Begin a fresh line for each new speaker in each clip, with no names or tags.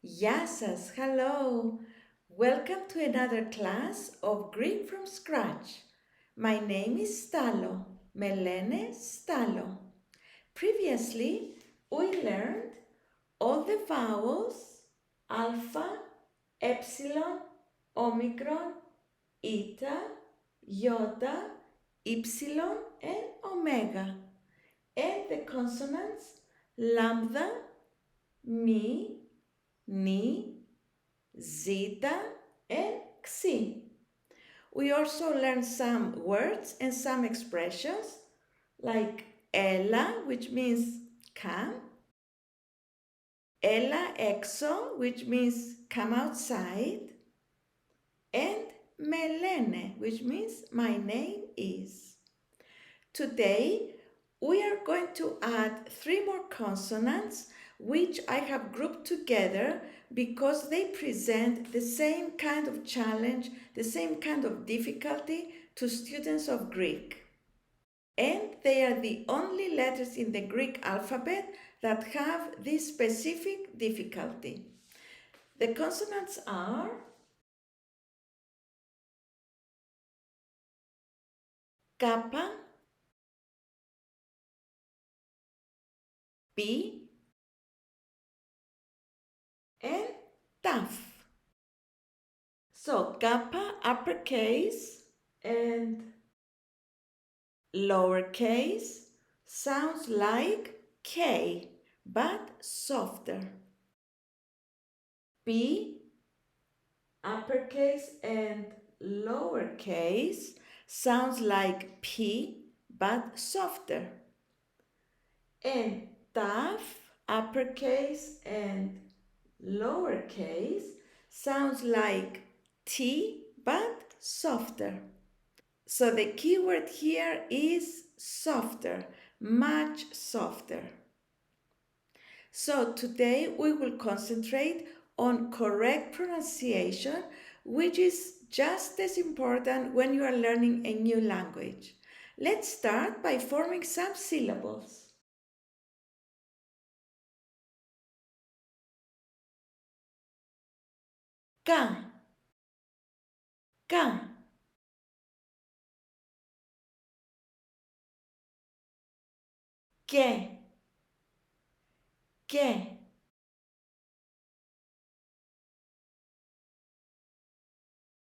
Yasas, hello. Welcome to another class of Greek from scratch. My name is Stalo, Melene Stalo. Previously, we learned all the vowels alpha, epsilon, omicron, eta, iota, epsilon, and omega, and the consonants lambda, mi, ni, zeta, and xi. We also learned some words and some expressions like Ella, which means come, Ella exo, which means come outside, and Melene, which means my name is. Today, we are going to add three more consonants which I have grouped together because they present the same kind of challenge, the same kind of difficulty to students of Greek. And they are the only letters in the Greek alphabet that have this specific difficulty. The consonants are kappa, p, and taf. So kappa uppercase and lowercase sounds like K but softer. P uppercase and lowercase sounds like P but softer. And TAF uppercase and lowercase sounds like T but softer. So the key word here is softer, much softer. So today we will concentrate on correct pronunciation, which is just as important when you are learning a new language. Let's start by forming some syllables. Ka, ka, ke, ke,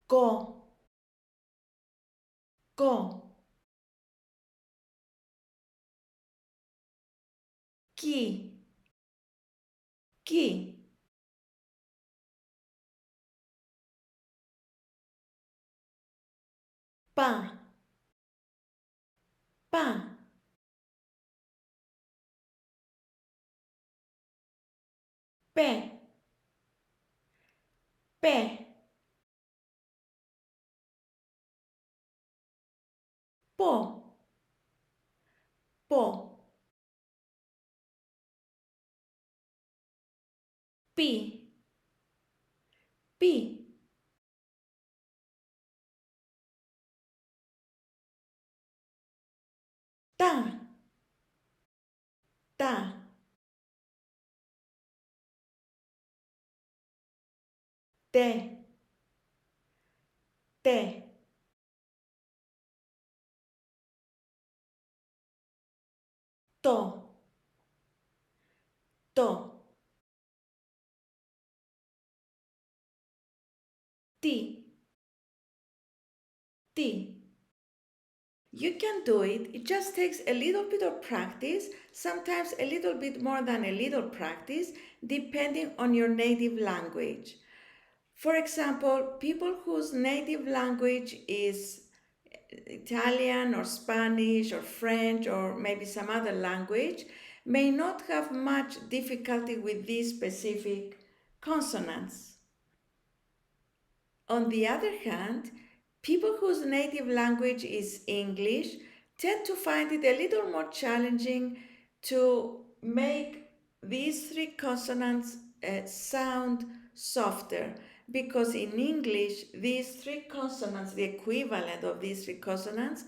ko, ko, ki, ki, pa, pa, pe, pe, po, po, pi, pi, ta, ta, te, te, to, to, ti, ti. You can do it. It just takes a little bit of practice, sometimes a little bit more than a little practice, depending on your native language. For example, people whose native language is Italian or Spanish or French or maybe some other language may not have much difficulty with these specific consonants. On the other hand, people whose native language is English tend to find it a little more challenging to make these three consonants sound softer because in English, these three consonants, the equivalent of these three consonants,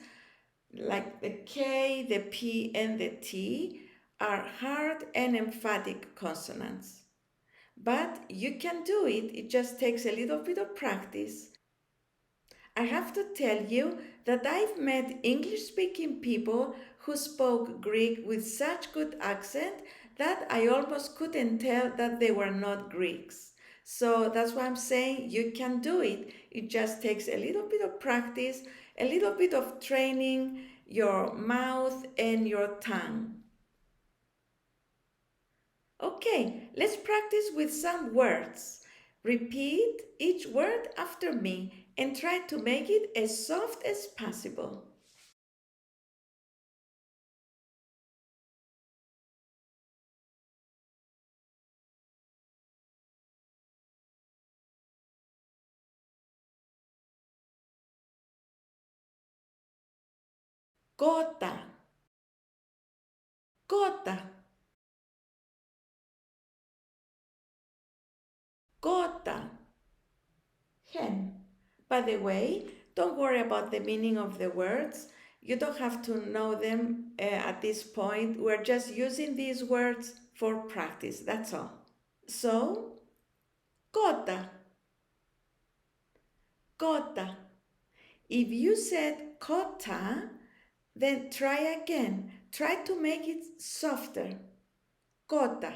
like the K, the P, and the T, are hard and emphatic consonants. but you can do it. It just takes a little bit of practice. I have to tell you that I've met English speaking people who spoke Greek with such good accent that I almost couldn't tell that they were not Greeks. So that's why I'm saying you can do it. It just takes a little bit of practice, a little bit of training your mouth and your tongue. Okay, let's practice with some words. Repeat each word after me and try to make it as soft as possible. Gota, gota, gota, hen. By the way, don't worry about the meaning of the words. You don't have to know them at this point. We're just using these words for practice. That's all. So, gota, gota. If you said kota, then try again. Try to make it softer. Gota.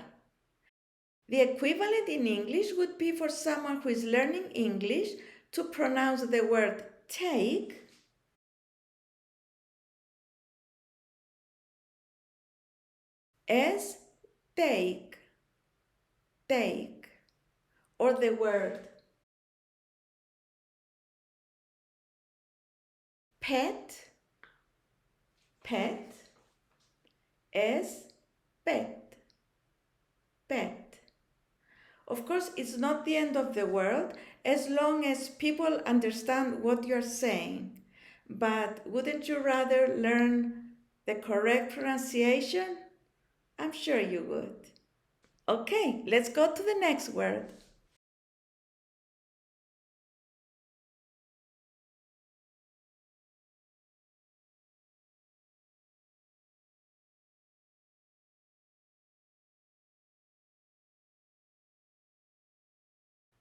The equivalent in English would be for someone who is learning English to pronounce the word take as take, take, or the word pet, pet as pet, pet. Of course, it's not the end of the world as long as people understand what you're saying. But wouldn't you rather learn the correct pronunciation? I'm sure you would. Okay, let's go to the next word.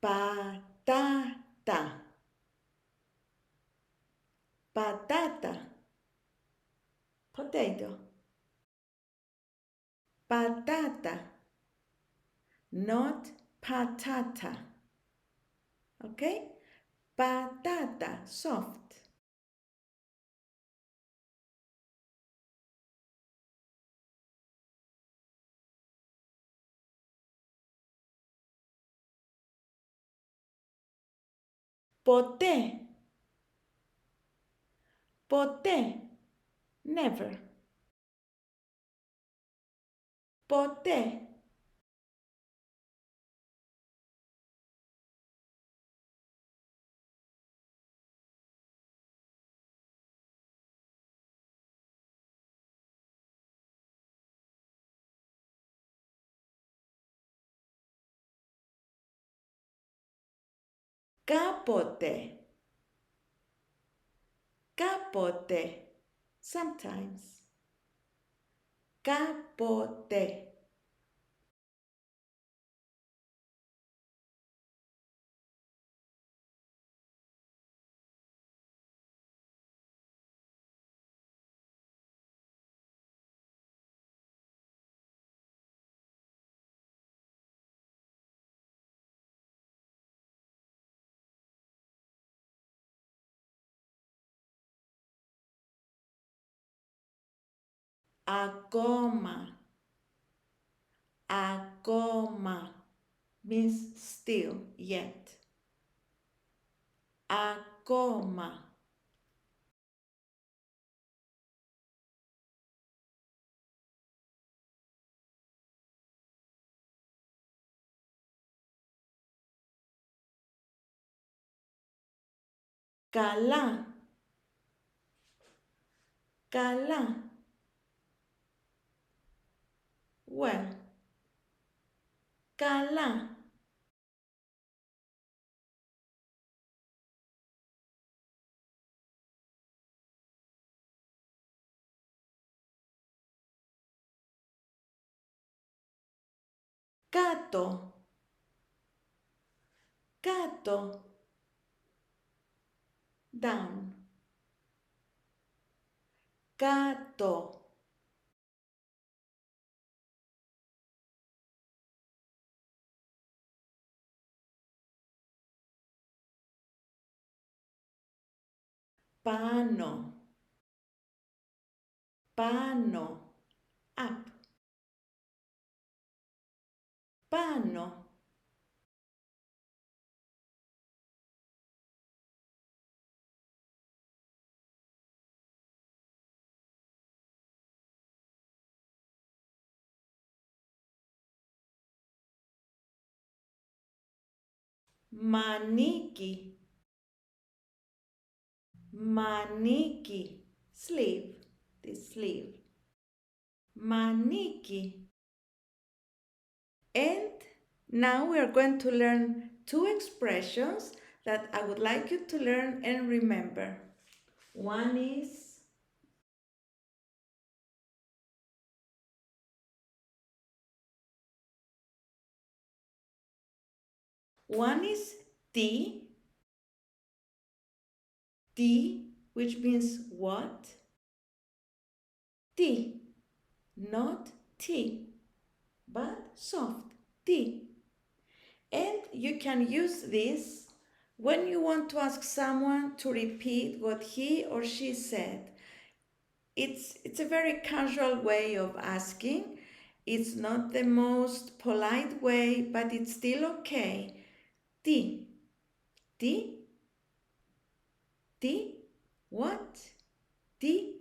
Patata, patata, potato, patata, not patata. Okay? Patata, soft. Ποτέ, ποτέ, never. Ποτέ, κάποτε, κάποτε, sometimes. Κάποτε, ακόμα, ακόμα means still, yet. Ακόμα, καλά, καλά, well, καλά, κάτω, κάτω, down, κάτω, πάνω, πάνω, up, πάνω, μανίκι, μανίκι, sleeve, this sleeve, μανίκι. And now we are going to learn two expressions that I would like you to learn and remember. One is T, which means what? T, not T, but soft, T. And you can use this when you want to ask someone to repeat what he or she said. It's a very casual way of asking. It's not the most polite way, but it's still okay. T, T, T, what? T.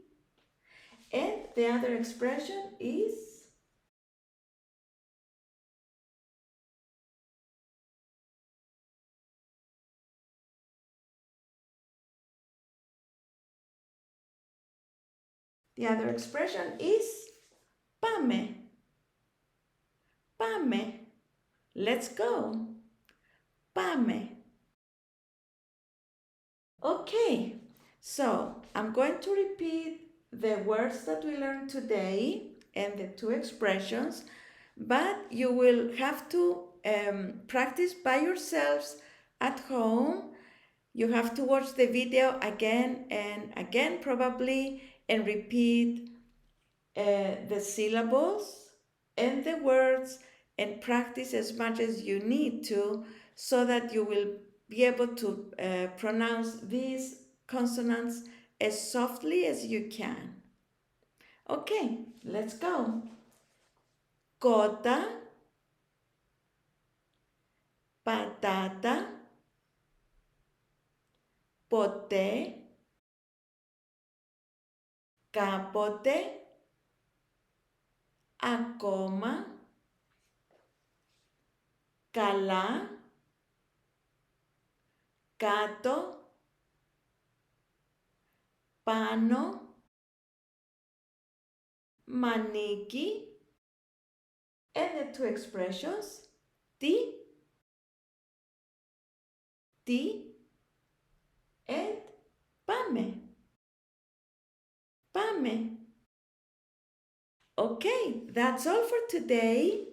And the other expression is πάμε. Πάμε. Let's go. Πάμε. Okay, so I'm going to repeat the words that we learned today and the two expressions, but you will have to practice by yourselves at home. You have to watch the video again and again probably and repeat the syllables and the words and practice as much as you need to so that you will be able to pronounce these consonants as softly as you can. Okay, let's go. Κότα, πατάτα, ποτέ, κάποτε, ακόμα, καλά, κάτω, πάνω, μανίκι, and the two expressions, τι, and πάμε. Πάμε. Okay, that's all for today.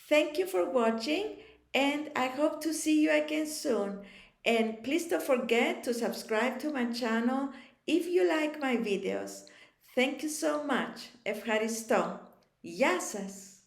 Thank you for watching and I hope to see you again soon. And please don't forget to subscribe to my channel if you like my videos. Thank you so much. Ευχαριστώ. Γεια σας.